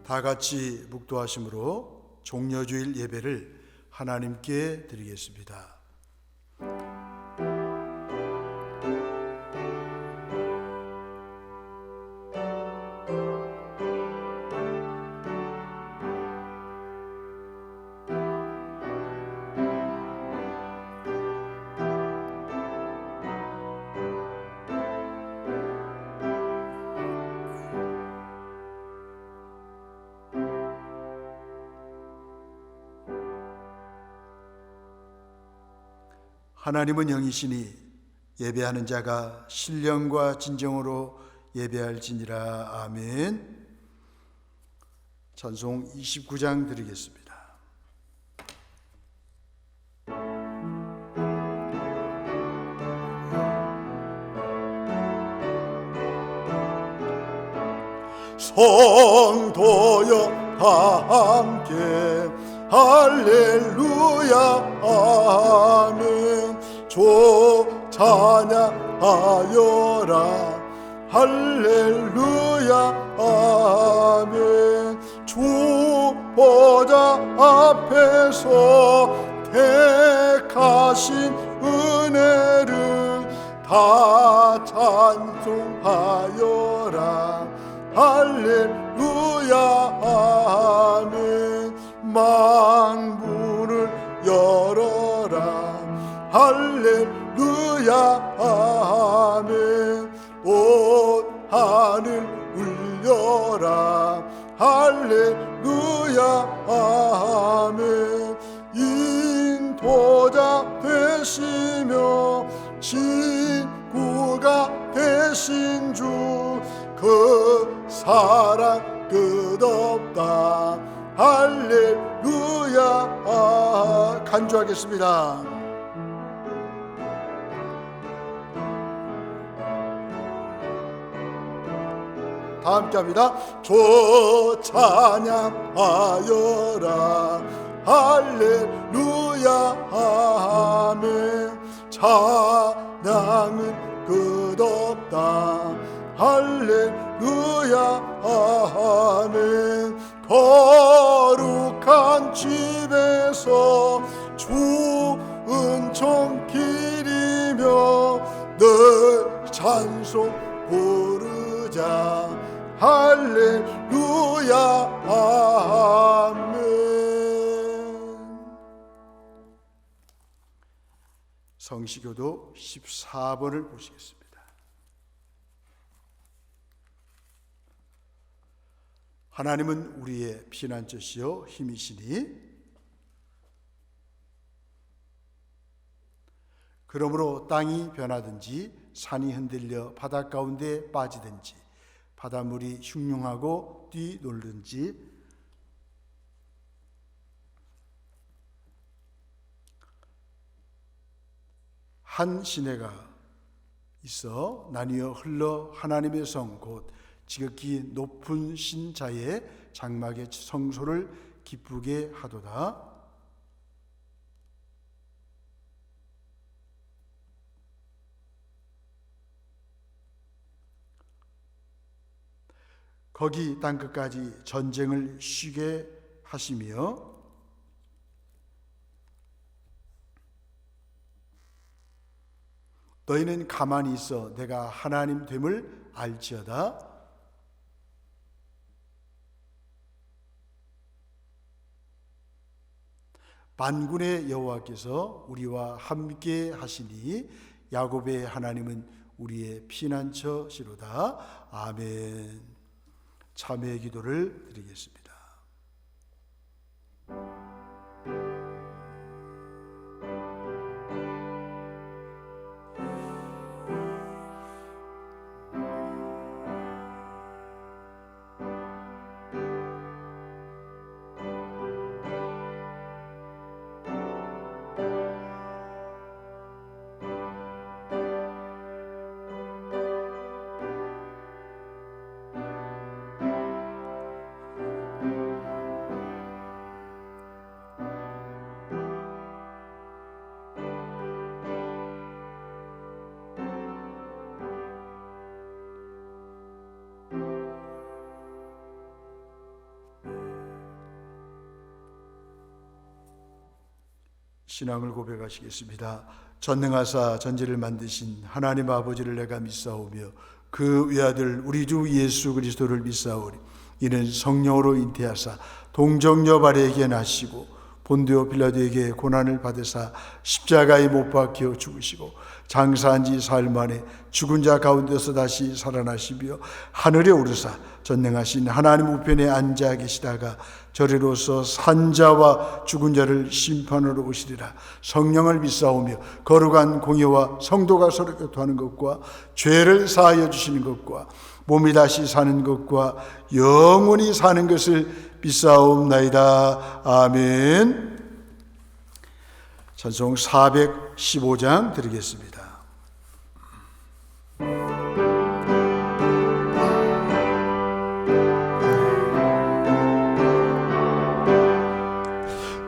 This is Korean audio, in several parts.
다 같이 묵도하심으로 종려주일 예배를 하나님께 드리겠습니다. 하나님은 영이시니 예배하는 자가 신령과 진정으로 예배할지니라. 아멘. 찬송 29장 드리겠습니다. 성도여 다 함께 할렐루야 아멘. 주 찬양하여라 할렐루야 아멘. 주 보좌 앞에서 택하신 은혜를 다 찬송하여라 할렐루야 아멘. 만문을 열어라 할렐루야 아멘. 온 하늘 울려라 할렐루야 아멘. 인도자 되시며 친구가 되신 주 그 사랑 끝없다 할렐루야. 간주하겠습니다. 다 함께합니다. 주 찬양하여라 할렐루야 아멘. 찬양은 끝없다 할렐루야 아멘. 거룩한 집에서 주 은총 기리며 늘 찬송 부르자 할렐루야 아멘. 성시교도 14번을 보시겠습니다. 하나님은 우리의 피난처시요 힘이시니 그러므로 땅이 변하든지 산이 흔들려 바다 가운데 빠지든지 바닷물이 흉흉하고 뛰놀든지 한 시내가 있어 나뉘어 흘러 하나님의 성 곧 지극히 높은 신자의 장막의 성소를 기쁘게 하도다. 거기 땅끝까지 전쟁을 쉬게 하시며 너희는 가만히 있어 내가 하나님 됨을 알지어다. 만군의 여호와께서 우리와 함께 하시니 야곱의 하나님은 우리의 피난처시로다. 아멘. 참회의 기도를 드리겠습니다. 신앙을 고백하시겠습니다. 전능하사 전지를 만드신 하나님 아버지를 내가 믿사오며 그 외아들 우리 주 예수 그리스도를 믿사오니 이는 성령으로 잉태하사 동정녀 마리아에게 나시고 본디오 빌라도에게 고난을 받으사 십자가에 못 박혀 죽으시고 장사한 지 사흘 만에 죽은 자 가운데서 다시 살아나시며 하늘에 오르사 전능하신 하나님 우편에 앉아 계시다가 저리로서 산자와 죽은 자를 심판하러 오시리라. 성령을 믿사오며 거룩한 공의와 성도가 서로 교통하는 것과 죄를 사하여 주시는 것과 몸이 다시 사는 것과 영원히 사는 것을 믿사옵나이다. 아멘. 찬송 415장 드리겠습니다.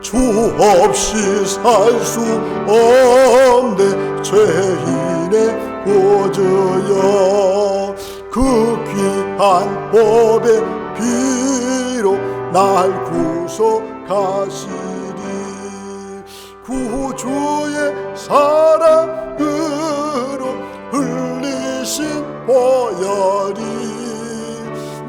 주 없이 살 수 없네 죄인의 보저여 그 귀한 법의 피로 날 구속하시리 구주의 사랑으로 흘리신 보혈이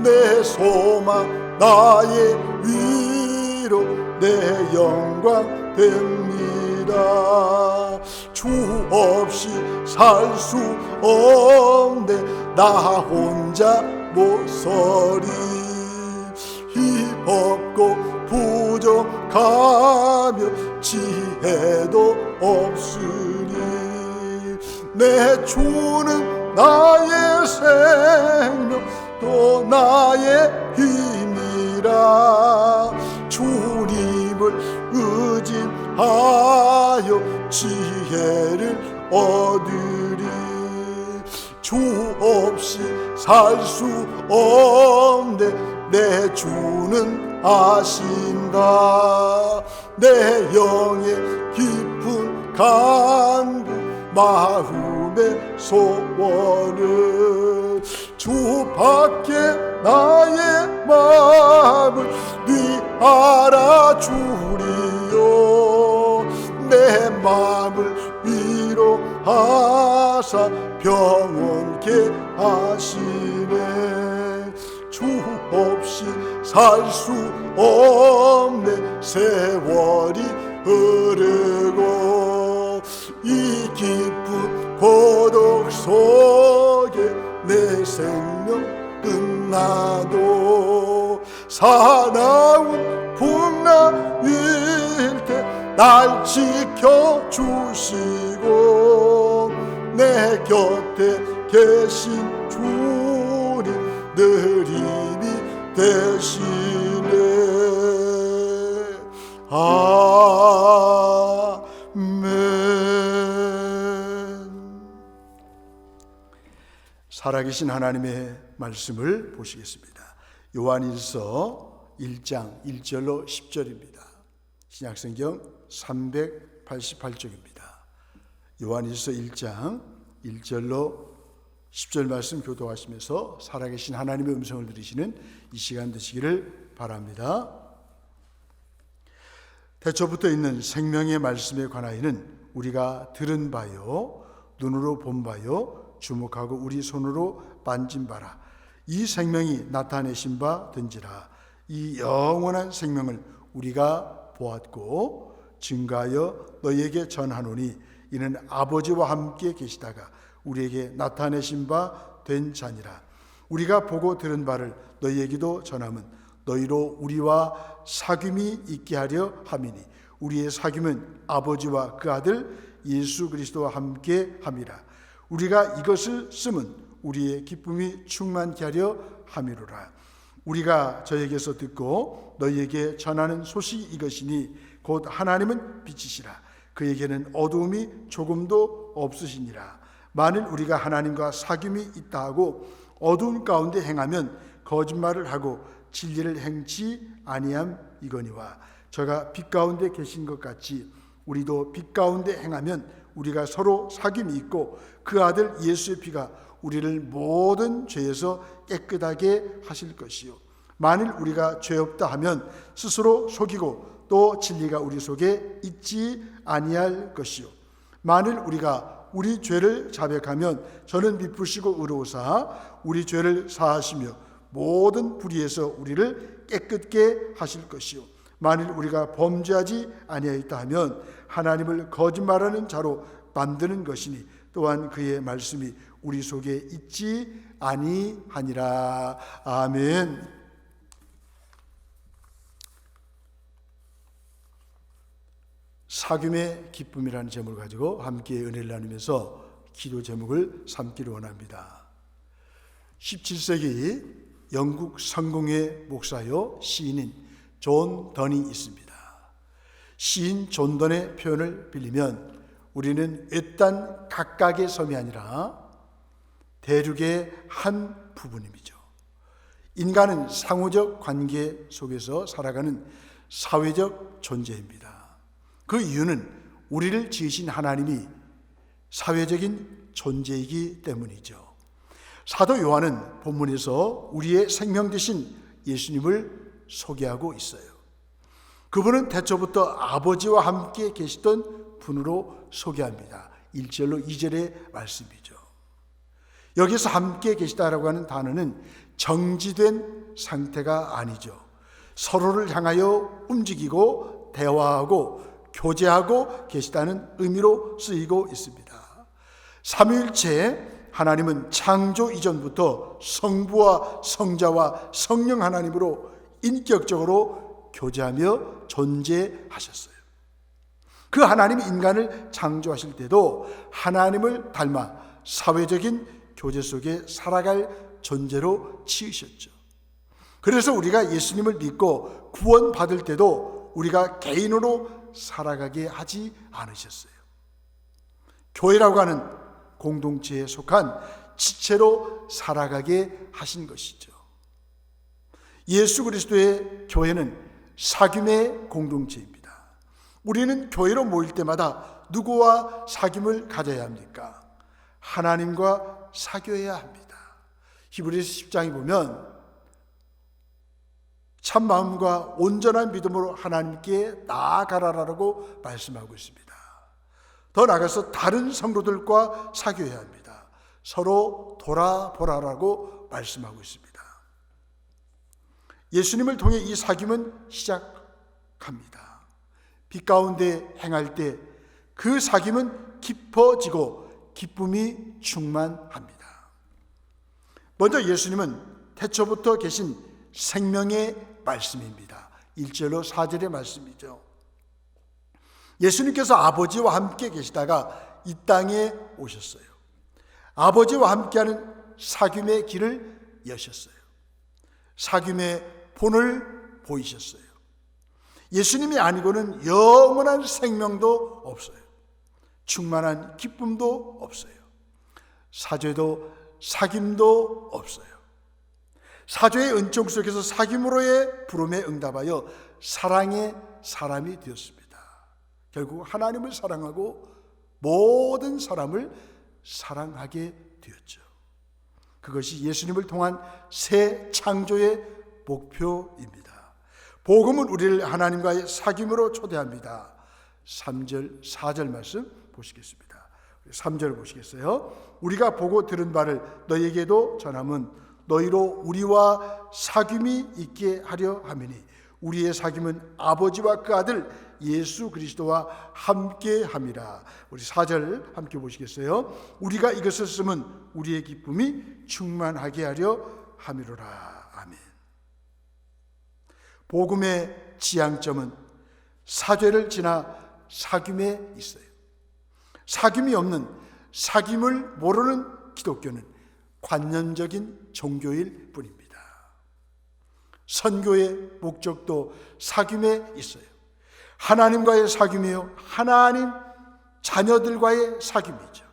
내 소망 나의 위로 내 영광 됩니다. 주 없이 살 수 없네 나 혼자 못 서리 힘없고 부족하며 지혜도 없으니 내 주는 나의 생명 또 나의 힘이라 주님을 의지하여 지혜를 얻으리 주 없이 살 수 없네 내 주는 아신다 내 영의 깊은 간구 마음의 소원을 주밖에 나의 마음을 네 알아주리요 내 마음을 위로하사 평온케 하시네 주 없이 살 수 없네 세월이 흐르고 이 깊은 고독 속에 내 생명 끝나도 사나운 풍랑일 때 날 지켜주시고 내 곁에 계신 주님 늘 힘이 되시네 아멘. 살아계신 하나님의 말씀을 보시겠습니다. 요한일서 1장 1절로 10절입니다. 신약성경 388쪽입니다. 요한일서 1장 1절로 10절 말씀 교도하시면서 살아계신 하나님의 음성을 들으시는 이 시간 되시기를 바랍니다. 태초부터 있는 생명의 말씀에 관하여는 우리가 들은 바요 눈으로 본 바요 주목하고 우리 손으로 만진 바라 이 생명이 나타내신 바 된지라 이 영원한 생명을 우리가 보았고 증가하여 너희에게 전하노니 이는 아버지와 함께 계시다가 우리에게 나타내신 바 된 자니라 우리가 보고 들은 바를 너희에게도 전함은 너희로 우리와 사귐이 있게 하려 함이니 우리의 사귐은 아버지와 그 아들 예수 그리스도와 함께 함이라 우리가 이것을 쓰면 우리의 기쁨이 충만케 하려 함이로라 우리가 저에게서 듣고 너희에게 전하는 소식이 이것이니 곧 하나님은 빛이시라 그에게는 어두움이 조금도 없으시니라 만일 우리가 하나님과 사귐이 있다 하고 어두운 가운데 행하면 거짓말을 하고 진리를 행치 아니함이거니와 저가 빛 가운데 계신 것 같이 우리도 빛 가운데 행하면 우리가 서로 사귐이 있고 그 아들 예수의 피가 우리를 모든 죄에서 깨끗하게 하실 것이요 만일 우리가 죄 없다 하면 스스로 속이고 또 진리가 우리 속에 있지 아니할 것이요 만일 우리가 우리 죄를 자백하면 저는 미쁘시고 의로우사 우리 죄를 사하시며 모든 불의에서 우리를 깨끗게 하실 것이요 만일 우리가 범죄하지 아니하였다 하면 하나님을 거짓말하는 자로 만드는 것이니 또한 그의 말씀이 우리 속에 있지 아니하니라. 아멘. 사귐의 기쁨이라는 제목을 가지고 함께 은혜를 나누면서 기도 제목을 삼기를 원합니다. 17세기 영국 성공회 목사요 시인인 존 던이 있습니다. 시인 존 던의 표현을 빌리면 우리는 외딴 각각의 섬이 아니라 대륙의 한 부분임이죠. 인간은 상호적 관계 속에서 살아가는 사회적 존재입니다. 그 이유는 우리를 지으신 하나님이 사회적인 존재이기 때문이죠. 사도 요한은 본문에서 우리의 생명 되신 예수님을 소개하고 있어요. 그분은 태초부터 아버지와 함께 계시던 분으로 소개합니다. 1절로 2절의 말씀이죠. 여기서 함께 계시다라고 하는 단어는 정지된 상태가 아니죠. 서로를 향하여 움직이고 대화하고 교제하고 계시다는 의미로 쓰이고 있습니다. 삼위일체 하나님은 창조 이전부터 성부와 성자와 성령 하나님으로 인격적으로 교제하며 존재하셨어요. 그 하나님이 인간을 창조하실 때도 하나님을 닮아 사회적인 교제 속에 살아갈 존재로 지으셨죠. 그래서 우리가 예수님을 믿고 구원받을 때도 우리가 개인으로 살아가게 하지 않으셨어요. 교회라고 하는 공동체에 속한 지체로 살아가게 하신 것이죠. 예수 그리스도의 교회는 사귐의 공동체입니다. 우리는 교회로 모일 때마다 누구와 사귐을 가져야 합니까? 하나님과 사귀어야 합니다. 히브리서 10장에 보면 참 마음과 온전한 믿음으로 하나님께 나아가라라고 말씀하고 있습니다. 더 나아가서 다른 성도들과 사귀어야 합니다. 서로 돌아보라라고 말씀하고 있습니다. 예수님을 통해 이 사귐은 시작합니다. 빛 가운데 행할 때 그 사귐은 깊어지고 기쁨이 충만합니다. 먼저 예수님은 태초부터 계신 생명의 말씀입니다. 1절로 4절의 말씀이죠. 예수님께서 아버지와 함께 계시다가 이 땅에 오셨어요. 아버지와 함께하는 사귐의 길을 여셨어요. 사귐의 본을 보이셨어요. 예수님이 아니고는 영원한 생명도 없어요. 충만한 기쁨도 없어요. 사죄도 사귐도 없어요. 사죄의 은총 속에서 사귐으로의 부름에 응답하여 사랑의 사람이 되었습니다. 결국 하나님을 사랑하고 모든 사람을 사랑하게 되었죠. 그것이 예수님을 통한 새 창조의 목표입니다. 복음은 우리를 하나님과의 사귐으로 초대합니다. 3절, 4절 말씀 보시겠습니다. 3절 보시겠어요? 우리가 보고 들은 바를 너희에게도 전함은 너희로 우리와 사귐이 있게 하려 함이니 우리의 사귐은 아버지와 그 아들 예수 그리스도와 함께 함이라. 우리 4절 함께 보시겠어요? 우리가 이것을 쓰면 우리의 기쁨이 충만하게 하려 함이로라. 아멘. 복음의 지향점은 사죄를 지나 사귐에 있어요. 사귐이 없는, 사귐을 모르는 기독교는 관념적인 종교일 뿐입니다. 선교의 목적도 사귐에 있어요. 하나님과의 사귐이요, 하나님 자녀들과의 사귐이죠.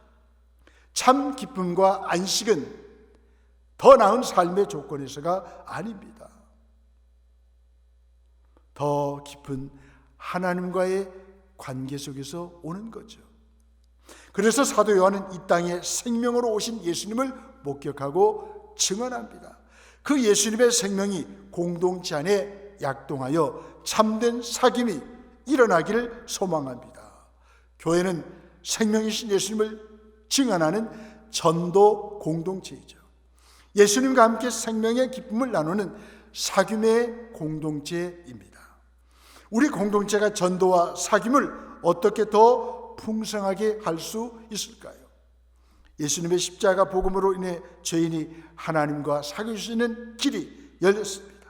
참 기쁨과 안식은 더 나은 삶의 조건에서가 아닙니다. 더 깊은 하나님과의 관계 속에서 오는 거죠. 그래서 사도 요한은 이 땅에 생명으로 오신 예수님을 목격하고 증언합니다. 그 예수님의 생명이 공동체 안에 약동하여 참된 사귐이 일어나기를 소망합니다. 교회는 생명이신 예수님을 증언하는 전도 공동체이죠. 예수님과 함께 생명의 기쁨을 나누는 사귐의 공동체입니다. 우리 공동체가 전도와 사귐을 어떻게 더 풍성하게 할 수 있을까요? 예수님의 십자가 복음으로 인해 죄인이 하나님과 사귈 수 있는 길이 열렸습니다.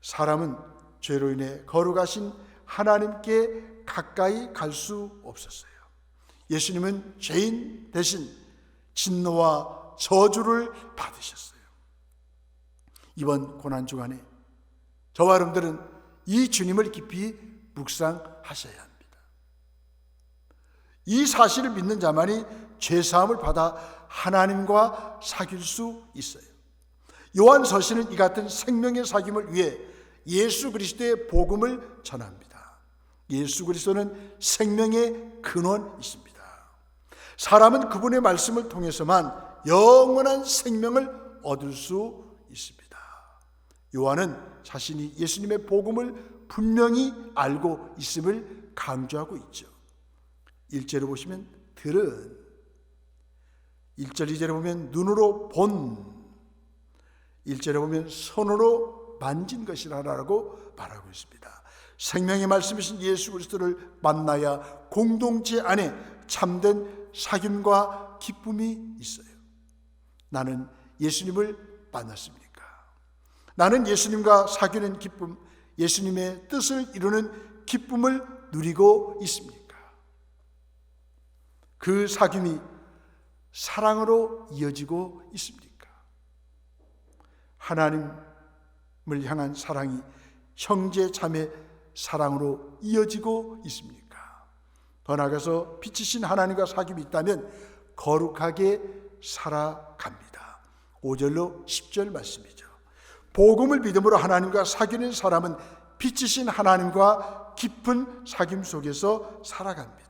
사람은 죄로 인해 거룩하신 하나님께 가까이 갈 수 없었어요. 예수님은 죄인 대신 진노와 저주를 받으셨어요. 이번 고난 주간에 저와 여러분들은 이 주님을 깊이 묵상하셔야 합니다. 이 사실을 믿는 자만이 죄사함을 받아 하나님과 사귈 수 있어요. 요한서신은 이 같은 생명의 사귐을 위해 예수 그리스도의 복음을 전합니다. 예수 그리스도는 생명의 근원이십니다. 사람은 그분의 말씀을 통해서만 영원한 생명을 얻을 수 있습니다. 요한은 자신이 예수님의 복음을 분명히 알고 있음을 강조하고 있죠. 1절을 보시면 들은, 1절 2절에 보면 눈으로 본, 1절에 보면 손으로 만진 것이라고 말하고 있습니다. 생명의 말씀이신 예수 그리스도를 만나야 공동체 안에 참된 사귐과 기쁨이 있어요. 나는 예수님을 만났습니까? 나는 예수님과 사귀는 기쁨, 예수님의 뜻을 이루는 기쁨을 누리고 있습니까? 그 사귐이 사랑으로 이어지고 있습니까? 하나님을 향한 사랑이 형제 자매 사랑으로 이어지고 있습니까? 더 나아가서 빛이신 하나님과 사귐이 있다면 거룩하게 살아갑니다. 5절로 10절 말씀이죠. 복음을 믿음으로 하나님과 사귀는 사람은 빛이신 하나님과 깊은 사귐 속에서 살아갑니다.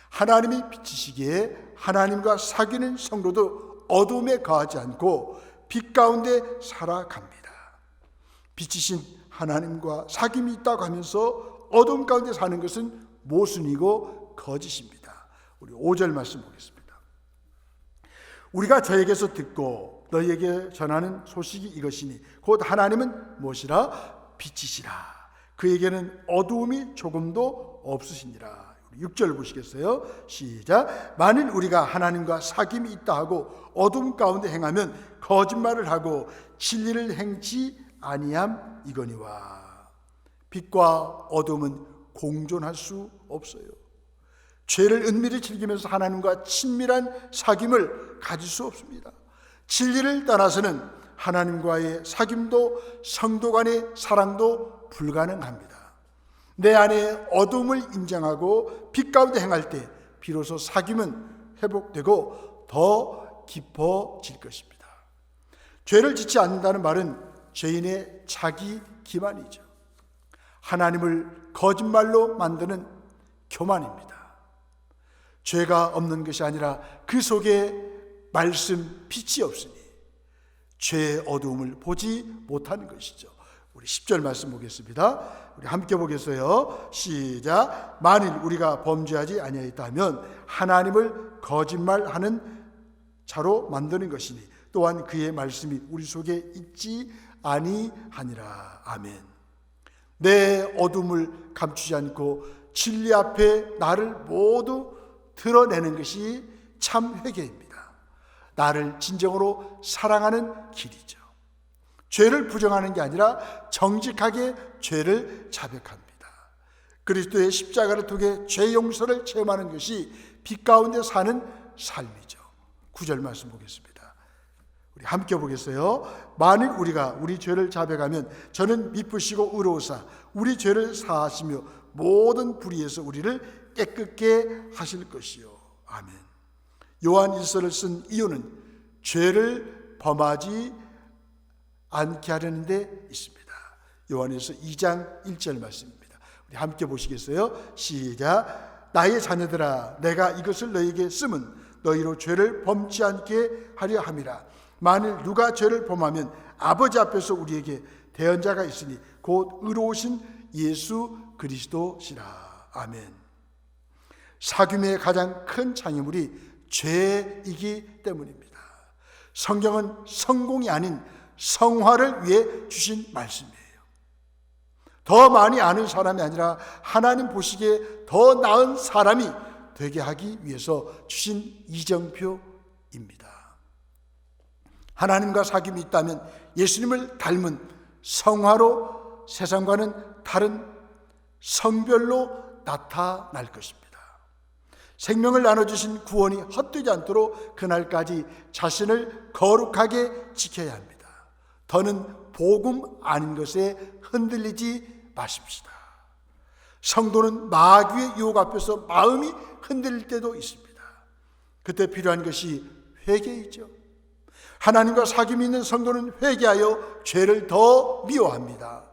하나님이 빛이시기에 하나님과 사귀는 성도도 어둠에 거하지 않고 빛 가운데 살아갑니다. 빛이신 하나님과 사귐이 있다고 하면서 어둠 가운데 사는 것은 모순이고 거짓입니다. 우리 5절 말씀 보겠습니다. 우리가 저에게서 듣고 너희에게 전하는 소식이 이것이니 곧 하나님은 무엇이라? 빛이시라. 그에게는 어두움이 조금도 없으시니라. 6절 보시겠어요? 시작. 만일 우리가 하나님과 사귐이 있다 하고 어둠 가운데 행하면 거짓말을 하고 진리를 행치 아니함 이거니와. 빛과 어둠은 공존할 수 없어요. 죄를 은밀히 즐기면서 하나님과 친밀한 사귐을 가질 수 없습니다. 진리를 떠나서는 하나님과의 사귐도 성도 간의 사랑도 불가능합니다. 내 안에 어둠을 인정하고 빛 가운데 행할 때 비로소 사귐은 회복되고 더 깊어질 것입니다. 죄를 짓지 않는다는 말은 죄인의 자기 기만이죠. 하나님을 거짓말로 만드는 교만입니다. 죄가 없는 것이 아니라 그 속에 말씀 빛이 없으니 죄의 어두움을 보지 못하는 것이죠. 우리 10절 말씀 보겠습니다. 우리 함께 보겠어요. 시작. 만일 우리가 범죄하지 아니하였다면 하나님을 거짓말하는 자로 만드는 것이니 또한 그의 말씀이 우리 속에 있지 아니하니라. 아멘. 내 어둠을 감추지 않고 진리 앞에 나를 모두 드러내는 것이 참 회개입니다. 나를 진정으로 사랑하는 길이죠. 죄를 부정하는 게 아니라 정직하게 죄를 자백합니다. 그리스도의 십자가를 통해 죄 용서를 체험하는 것이 빛 가운데 사는 삶이죠. 9절 말씀 보겠습니다. 우리 함께 보겠어요. 만일 우리가 우리 죄를 자백하면 저는 미쁘시고 의로우사 우리 죄를 사하시며 모든 불의에서 우리를 깨끗게 하실 것이요. 아멘. 요한 일서를 쓴 이유는 죄를 범하지 않게 하려는 데 있습니다. 요한일서 2장 1절 말씀입니다. 우리 함께 보시겠어요? 시작. 나의 자녀들아 내가 이것을 너희에게 쓰면 너희로 죄를 범치 않게 하려 함이라. 만일 누가 죄를 범하면 아버지 앞에서 우리에게 대언자가 있으니 곧 의로우신 예수 그리스도시라. 아멘. 사귐의 가장 큰 장애물이 죄이기 때문입니다. 성경은 성공이 아닌 성화를 위해 주신 말씀이에요. 더 많이 아는 사람이 아니라 하나님 보시기에 더 나은 사람이 되게 하기 위해서 주신 이정표입니다. 하나님과 사귐이 있다면 예수님을 닮은 성화로 세상과는 다른 성별로 나타날 것입니다. 생명을 나눠주신 구원이 헛되지 않도록 그날까지 자신을 거룩하게 지켜야 합니다. 더는 복음 아닌 것에 흔들리지 마십시다. 성도는 마귀의 유혹 앞에서 마음이 흔들릴 때도 있습니다. 그때 필요한 것이 회개이죠. 하나님과 사귐이 있는 성도는 회개하여 죄를 더 미워합니다.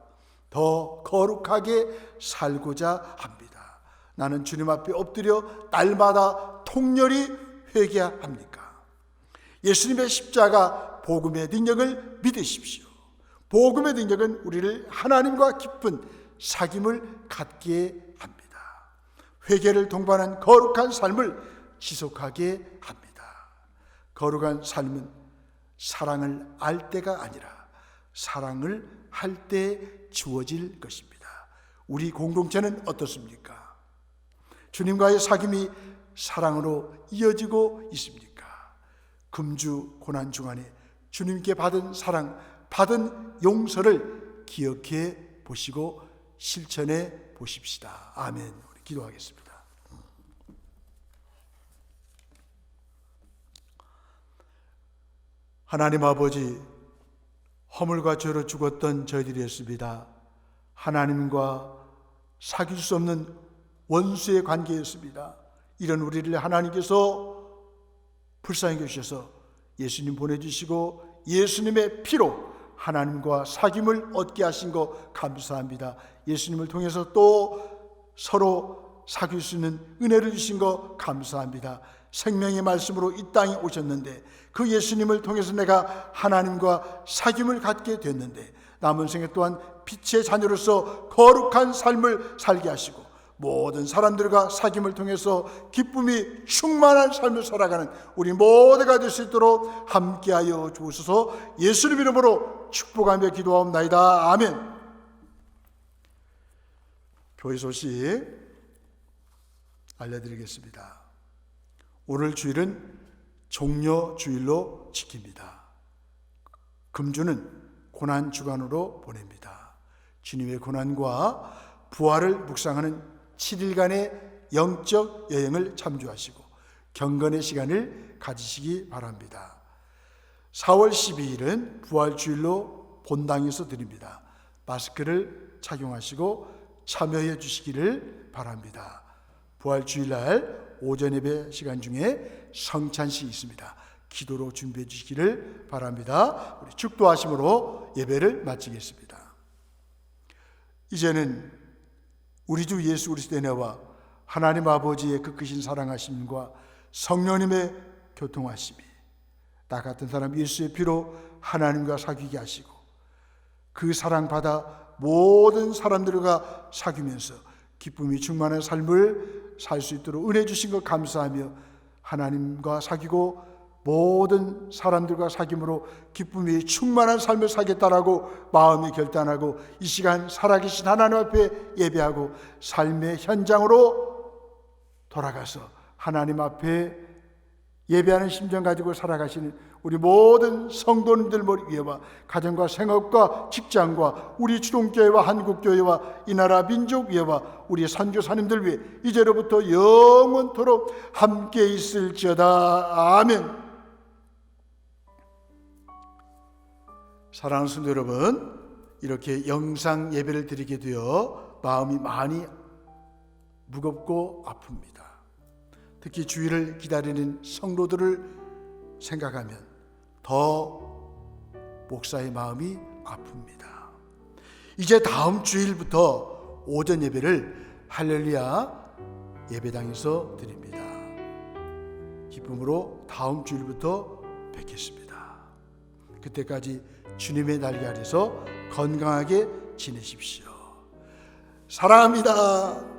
더 거룩하게 살고자 합니다. 나는 주님 앞에 엎드려 날마다 통렬히 회개해야 합니까? 예수님의 십자가 복음의 능력을 믿으십시오. 복음의 능력은 우리를 하나님과 깊은 사귐을 갖게 합니다. 회개를 동반한 거룩한 삶을 지속하게 합니다. 거룩한 삶은 사랑을 알 때가 아니라 사랑을 할 때 주어질 것입니다. 우리 공동체는 어떻습니까? 주님과의 사귐이 사랑으로 이어지고 있습니까? 금주 고난 중간에 주님께 받은 사랑, 받은 용서를 기억해 보시고 실천해 보십시다. 아멘. 우리 기도하겠습니다. 하나님 아버지, 허물과 죄로 죽었던 저희들이었습니다. 하나님과 사귈 수 없는 원수의 관계였습니다. 이런 우리를 하나님께서 불쌍히 여기셔서 예수님 보내주시고 예수님의 피로 하나님과 사귐을 얻게 하신 거 감사합니다. 예수님을 통해서 또 서로 사귈 수 있는 은혜를 주신 거 감사합니다. 생명의 말씀으로 이 땅에 오셨는데 그 예수님을 통해서 내가 하나님과 사귐을 갖게 됐는데 남은 생에 또한 빛의 자녀로서 거룩한 삶을 살게 하시고 모든 사람들과 사귐을 통해서 기쁨이 충만한 삶을 살아가는 우리 모두가 될 수 있도록 함께하여 주옵소서. 예수님 이름으로 축복하며 기도하옵나이다. 아멘. 교회 소식 알려드리겠습니다. 오늘 주일은 종려주일로 지킵니다. 금주는 고난주간으로 보냅니다. 주님의 고난과 부활을 묵상하는 7일간의 영적 여행을 참조하시고 경건의 시간을 가지시기 바랍니다. 4월 12일은 부활주일로 본당에서 드립니다. 마스크를 착용하시고 참여해 주시기를 바랍니다. 부활주일날 오전 예배 시간 중에 성찬식이 있습니다. 기도로 준비해 주시기를 바랍니다. 우리 축도하심으로 예배를 마치겠습니다. 이제는 우리 주 예수 그리스도의 은혜와 하나님 아버지의 그 크신 사랑하심과 성령님의 교통하심이 나 같은 사람 예수의 피로 하나님과 사귀게 하시고 그 사랑받아 모든 사람들과 사귀면서 기쁨이 충만한 삶을 살 수 있도록 은혜 주신 것 감사하며 하나님과 사귀고 모든 사람들과 사귐으로 기쁨이 충만한 삶을 살겠다라고 마음이 결단하고 이 시간 살아계신 하나님 앞에 예배하고 삶의 현장으로 돌아가서 하나님 앞에 예배하는 심정 가지고 살아가시는 우리 모든 성도님들 위해와 가정과 생업과 직장과 우리 주동교회와 한국교회와 이 나라 민족 위해와 우리 선교사님들 위해 이제로부터 영원토록 함께 있을지어다. 아멘. 사랑하는 성도 여러분, 이렇게 영상 예배를 드리게 되어 마음이 많이 무겁고 아픕니다. 특히 주일을 기다리는 성도들을 생각하면 더 목사의 마음이 아픕니다. 이제 다음 주일부터 오전 예배를 할렐루야 예배당에서 드립니다. 기쁨으로 다음 주일부터 뵙겠습니다. 그때까지 주님의 날개 아래서 건강하게 지내십시오. 사랑합니다.